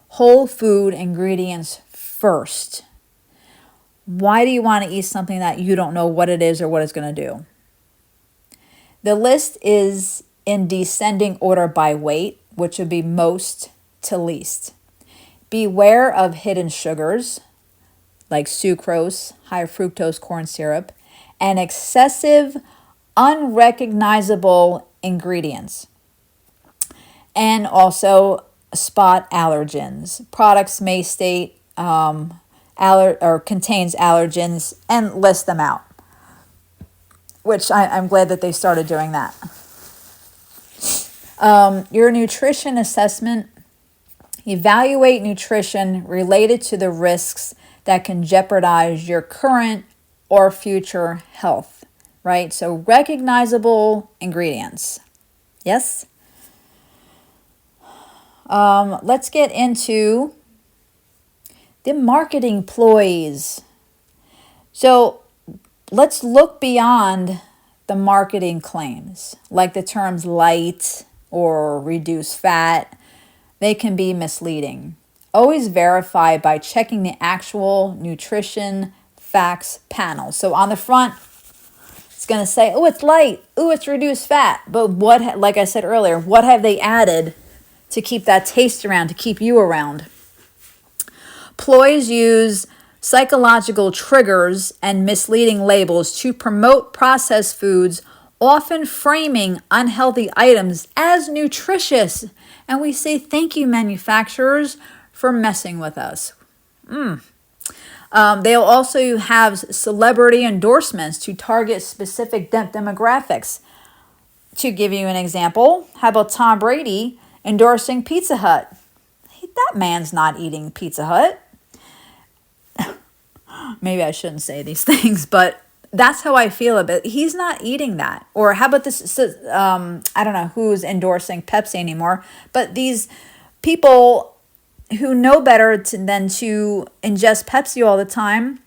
Speaker 1: whole food ingredients first. Why do you want to eat something that you don't know what it is or what it's going to do? The list is in descending order by weight, which would be most to least. Beware of hidden sugars like sucrose, high fructose corn syrup, and excessive unrecognizable ingredients, and also spot allergens. Products may state or contains allergens and list them out, which I'm glad that they started doing that. Your nutrition assessment. Evaluate nutrition related to the risks that can jeopardize your current or future health, right? So recognizable ingredients. Yes? Let's get into the marketing ploys. So let's look beyond the marketing claims, like the terms light or reduce fat. They can be misleading. Always verify by checking the actual nutrition facts panel. So on the front, it's going to say, oh, it's light. Oh, it's reduced fat. But what, like I said earlier, what have they added to keep that taste around, to keep you around? Ploys use psychological triggers and misleading labels to promote processed foods, often framing unhealthy items as nutritious. And we say, thank you, manufacturers, for messing with us. They'll also have celebrity endorsements to target specific demographics. To give you an example, how about Tom Brady endorsing Pizza Hut? That man's not eating Pizza Hut. Maybe I shouldn't say these things, but that's how I feel about it. He's not eating that. Or how about this, I don't know who's endorsing Pepsi anymore, but these people who know better than to ingest Pepsi all the time,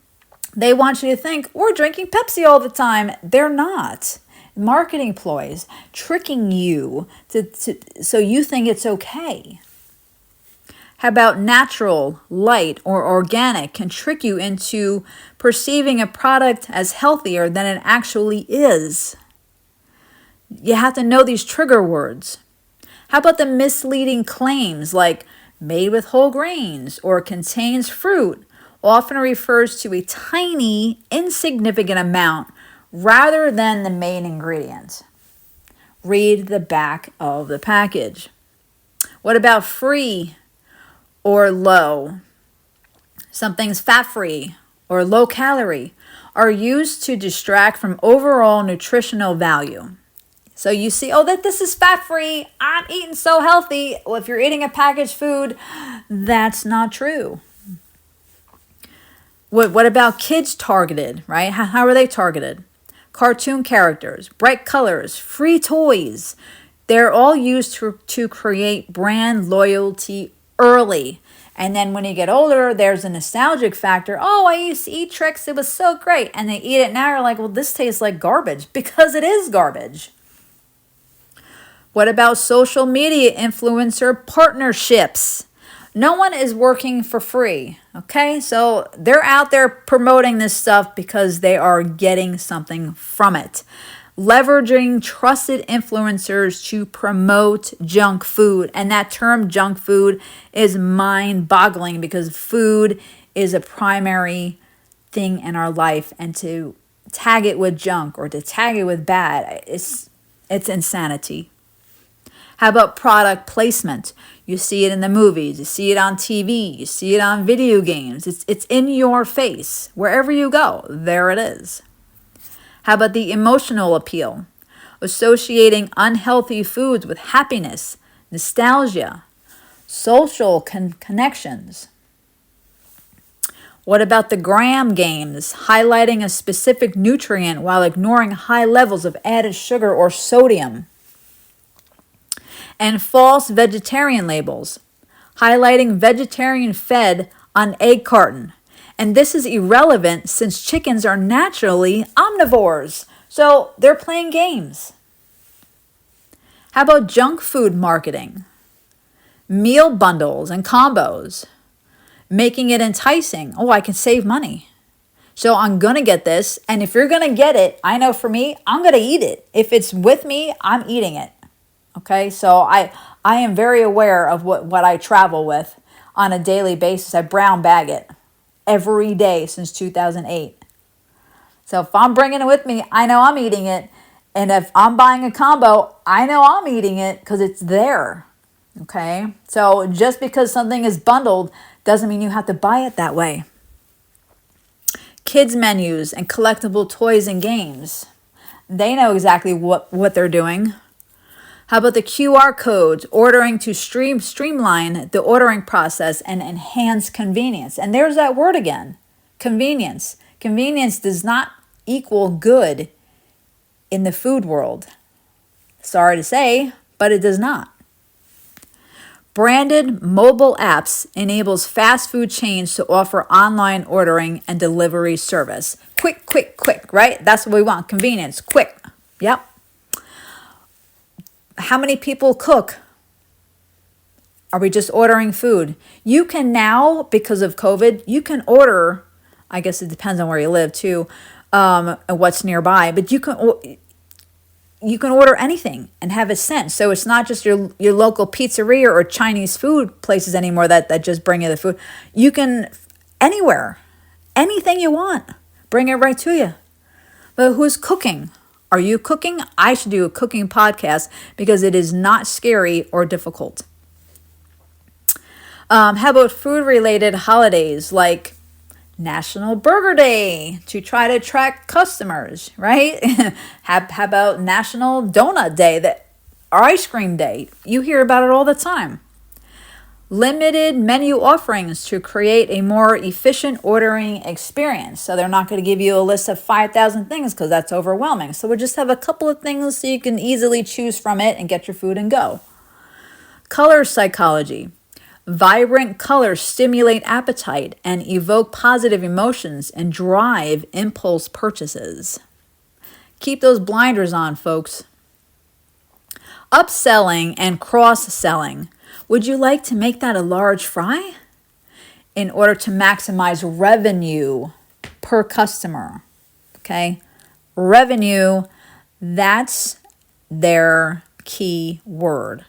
Speaker 1: they want you to think, we're drinking Pepsi all the time. They're not. Marketing ploys, tricking you so you think it's okay. How about natural, light, or organic can trick you into perceiving a product as healthier than it actually is? You have to know these trigger words. How about the misleading claims like made with whole grains or contains fruit? Often refers to a tiny, insignificant amount rather than the main ingredient. Read the back of the package. What about free or low? Something's fat-free or low calorie are used to distract from overall nutritional value. So you see, oh, that this is fat-free, I'm eating so healthy. Well, if you're eating a packaged food, that's not true. What about kids targeted, right? How are they targeted? Cartoon characters, bright colors, free toys. They're all used to create brand loyalty early. And then when you get older, there's a nostalgic factor. Oh, I used to eat Trix. It was so great. And they eat it now. You're like, well, this tastes like garbage, because it is garbage. What about social media influencer partnerships? No one is working for free, okay? So they're out there promoting this stuff because they are getting something from it. Leveraging trusted influencers to promote junk food. And that term junk food is mind-boggling because food is a primary thing in our life. And to tag it with junk or to tag it with bad, it's insanity. How about product placement? You see it in the movies, you see it on TV, you see it on video games. It's in your face. Wherever you go, there it is. How about the emotional appeal? Associating unhealthy foods with happiness, nostalgia, social connections. What about the gram games? Highlighting a specific nutrient while ignoring high levels of added sugar or sodium. And false vegetarian labels, highlighting vegetarian fed on egg carton. And this is irrelevant since chickens are naturally omnivores. So they're playing games. How about junk food marketing? Meal bundles and combos, making it enticing. Oh, I can save money. So I'm going to get this. And if you're going to get it, I know for me, I'm going to eat it. If it's with me, I'm eating it. Okay, so I am very aware of what I travel with on a daily basis. I brown bag it every day since 2008. So if I'm bringing it with me, I know I'm eating it. And if I'm buying a combo, I know I'm eating it because it's there. Okay? So just because something is bundled doesn't mean you have to buy it that way. Kids menus and collectible toys and games. They know exactly what they're doing. How about the QR codes, ordering to streamline the ordering process and enhance convenience? And there's that word again, convenience. Convenience does not equal good in the food world. Sorry to say, but it does not. Branded mobile apps enables fast food chains to offer online ordering and delivery service. Quick, quick, quick, right? That's what we want, convenience, quick. Yep. How many people cook? Are we just ordering food? You can now, because of COVID, you can order, I guess it depends on where you live too, and what's nearby, but you can order anything and have it sent. So it's not just your local pizzeria or Chinese food places anymore that just bring you the food. You can, anywhere, anything you want, bring it right to you. But who's cooking? Are you cooking? I should do a cooking podcast because it is not scary or difficult. How about food-related holidays like National Burger Day to try to attract customers, right? How about National Donut Day, or Ice Cream Day? You hear about it all the time. Limited menu offerings to create a more efficient ordering experience. So they're not going to give you a list of 5,000 things because that's overwhelming. So we'll just have a couple of things so you can easily choose from it and get your food and go. Color psychology. Vibrant colors stimulate appetite and evoke positive emotions and drive impulse purchases. Keep those blinders on, folks. Upselling and cross-selling. Would you like to make that a large fry? In order to maximize revenue per customer. Okay? Revenue, that's their key word.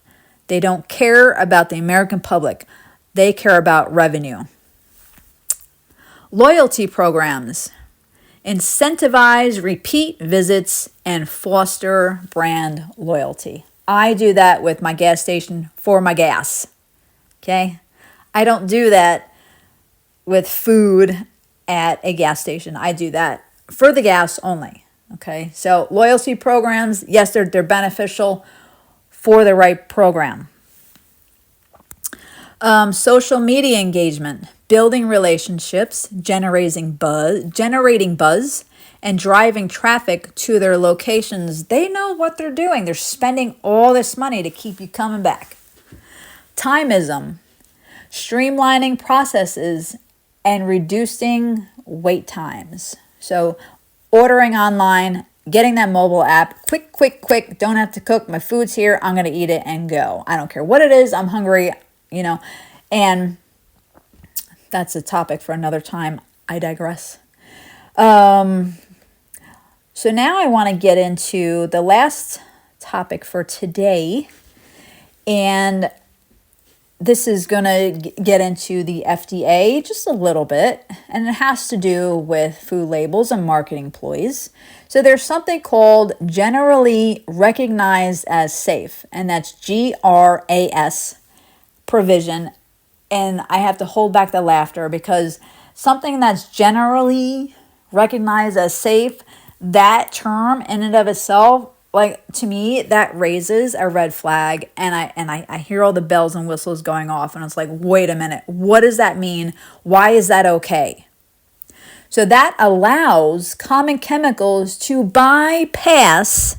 Speaker 1: They don't care about the American public. They care about revenue. Loyalty programs. Incentivize repeat visits and foster brand loyalty. I do that with my gas station for my gas. Okay? I don't do that with food at a gas station. I do that for the gas only. Okay? So loyalty programs, yes, they're beneficial for the right program. Social media engagement, building relationships, generating buzz, and driving traffic to their locations. They know what they're doing. They're spending all this money to keep you coming back. Timeism, streamlining processes and reducing wait times. So ordering online, getting that mobile app, quick, quick, quick, don't have to cook. My food's here. I'm going to eat it and go. I don't care what it is. I'm hungry, and that's a topic for another time. I digress. So now I want to get into the last topic for today, and this is going to get into the FDA just a little bit, and it has to do with food labels and marketing ploys. So there's something called generally recognized as safe, and that's GRAS provision. And I have to hold back the laughter because something that's generally recognized as safe, that term in and of itself, like, to me, that raises a red flag, and I hear all the bells and whistles going off, and it's like, wait a minute, what does that mean? Why is that okay? So that allows common chemicals to bypass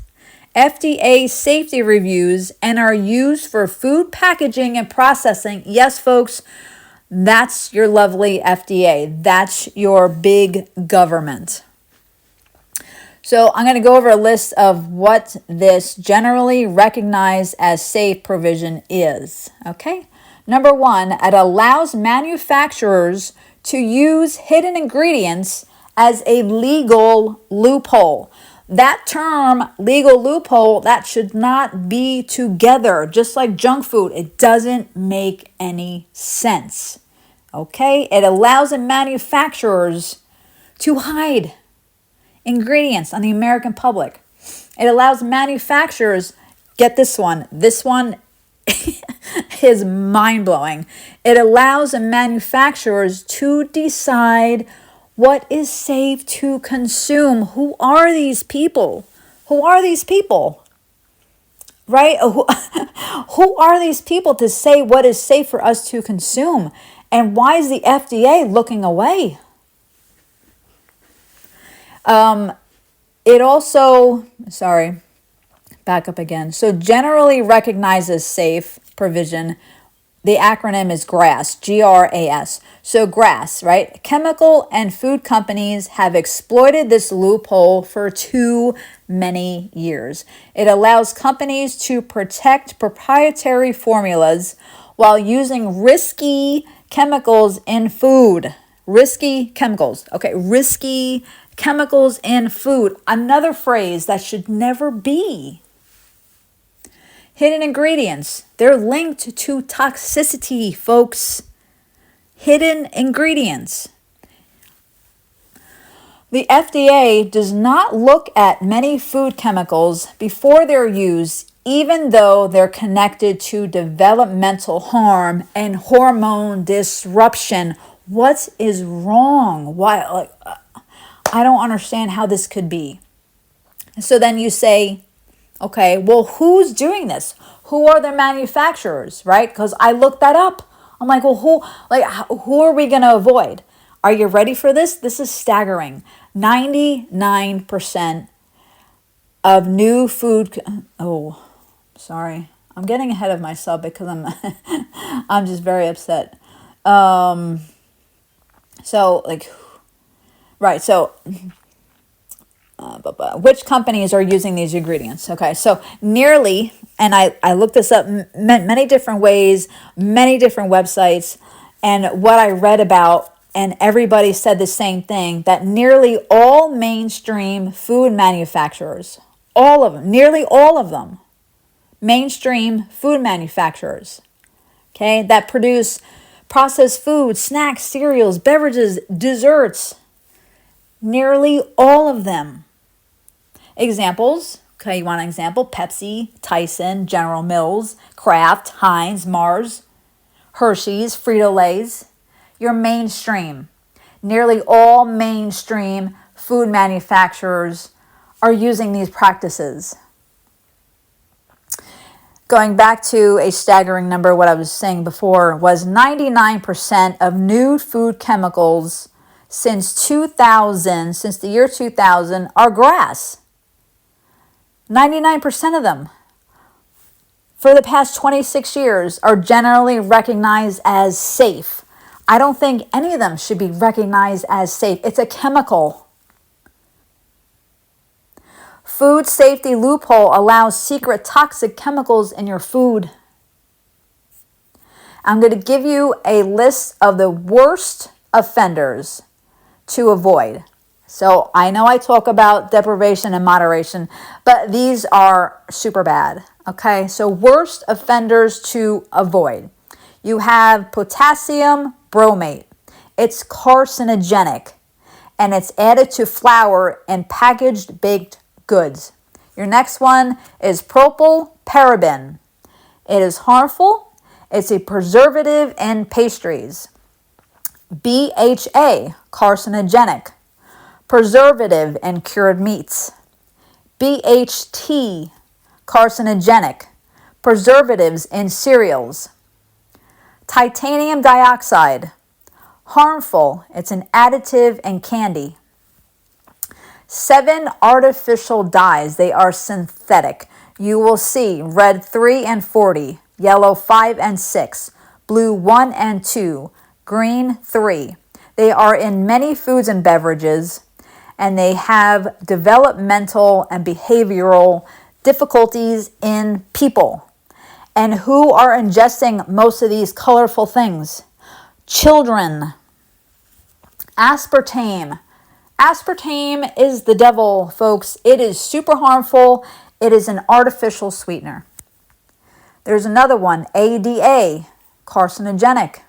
Speaker 1: FDA safety reviews and are used for food packaging and processing. Yes, folks, that's your lovely FDA. That's your big government. So I'm going to go over a list of what this generally recognized as safe provision is. Okay. Number one, it allows manufacturers to use hidden ingredients as a legal loophole. That term, legal loophole, that should not be together. Just like junk food, it doesn't make any sense. Okay. It allows the manufacturers to hide ingredients on the American public. It allows manufacturers, get this one is mind-blowing. It allows manufacturers to decide what is safe to consume. Who are these people? Who are these people? Right? Who are these people to say what is safe for us to consume? And why is the FDA looking away? It also, back up again. So generally recognized as safe provision, the acronym is GRAS, G-R-A-S. So GRAS, right? Chemical and food companies have exploited this loophole for too many years. It allows companies to protect proprietary formulas while using risky chemicals in food. Risky chemicals. Okay, risky chemicals in food. Another phrase that should never be. Hidden ingredients. They're linked to toxicity, folks. Hidden ingredients. The FDA does not look at many food chemicals before they're used, even though they're connected to developmental harm and hormone disruption. What is wrong? Why? I don't understand how this could be. So then you say, okay, well, who's doing this? Who are the manufacturers, right? Because I looked that up. I'm like, well, who are we going to avoid? Are you ready for this? This is staggering. 99% of new food. Sorry. I'm getting ahead of myself because I'm just very upset. Which companies are using these ingredients? Okay, so nearly, and I looked this up many different ways, many different websites, and what I read about, and everybody said the same thing, that nearly all mainstream food manufacturers, all of them, nearly all of them, mainstream food manufacturers, okay, that produce processed foods, snacks, cereals, beverages, desserts, nearly all of them. Examples, okay, you want an example? Pepsi, Tyson, General Mills, Kraft, Heinz, Mars, Hershey's, Frito-Lay's. Your mainstream. Nearly all mainstream food manufacturers are using these practices. Going back to a staggering number, what I was saying before was 99% of new food chemicals since the year 2000, are GRAS. 99% of them for the past 26 years are generally recognized as safe. I don't think any of them should be recognized as safe. It's a chemical. Food safety loophole allows secret toxic chemicals in your food. I'm going to give you a list of the worst offenders to avoid. So I know I talk about deprivation and moderation, but these are super bad. Okay, so worst offenders to avoid. You have potassium bromate. It's carcinogenic, and it's added to flour and packaged baked goods. Your next one is propylparaben. It is harmful. It's a preservative in pastries. BHA, carcinogenic, preservative in cured meats. BHT, carcinogenic, preservatives in cereals. Titanium dioxide, harmful, it's an additive in candy. 7 artificial dyes, they are synthetic. You will see red 3 and 40, yellow 5 and 6, blue 1 and 2, green 3. They are in many foods and beverages, and they have developmental and behavioral difficulties in people. And who are ingesting most of these colorful things? Children. Aspartame. Aspartame is the devil, folks. It is super harmful. It is an artificial sweetener. There's another one, ADA, carcinogenic.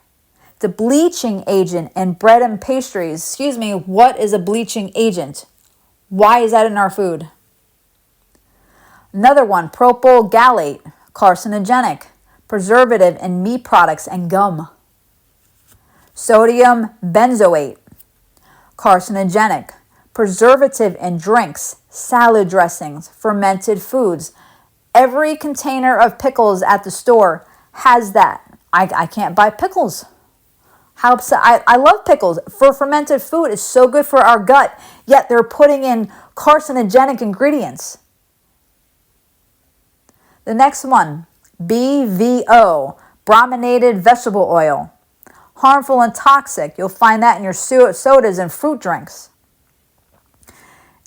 Speaker 1: The bleaching agent in bread and pastries. Excuse me, what is a bleaching agent? Why is that in our food? Another one, propyl gallate, carcinogenic, preservative in meat products and gum. Sodium benzoate, carcinogenic, preservative in drinks, salad dressings, fermented foods. Every container of pickles at the store has that. I can't buy pickles. How upset. I love pickles. For fermented food, it's so good for our gut, yet they're putting in carcinogenic ingredients. The next one, BVO, brominated vegetable oil. Harmful and toxic. You'll find that in your sodas and fruit drinks.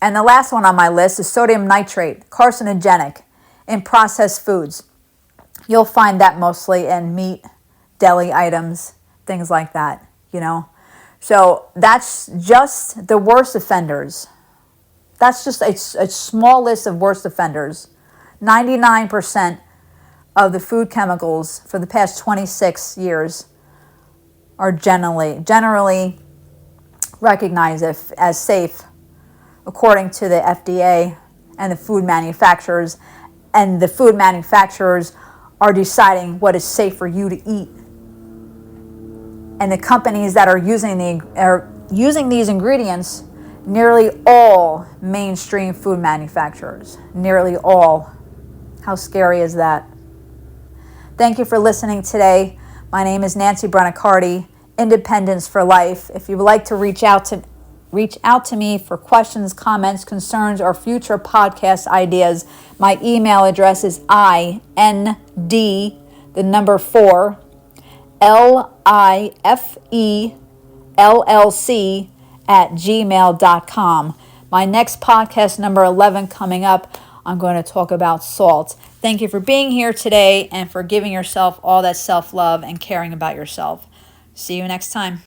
Speaker 1: And the last one on my list is sodium nitrate, carcinogenic in processed foods. You'll find that mostly in meat, deli items, things like that, So that's just the worst offenders. That's just a small list of worst offenders. 99% of the food chemicals for the past 26 years are generally recognized as safe according to the FDA and the food manufacturers. And the food manufacturers are deciding what is safe for you to eat. And the companies that are using these ingredients, nearly all mainstream food manufacturers, nearly all. How scary is that? Thank you for listening today. My name is Nancy Brunicardi, Independence for Life. If you would like to reach out to me for questions, comments, concerns, or future podcast ideas, my email address is IND, the number 4, LIFELLC @gmail.com. My next podcast, number 11, coming up, I'm going to talk about salt. Thank you for being here today and for giving yourself all that self-love and caring about yourself. See you next time.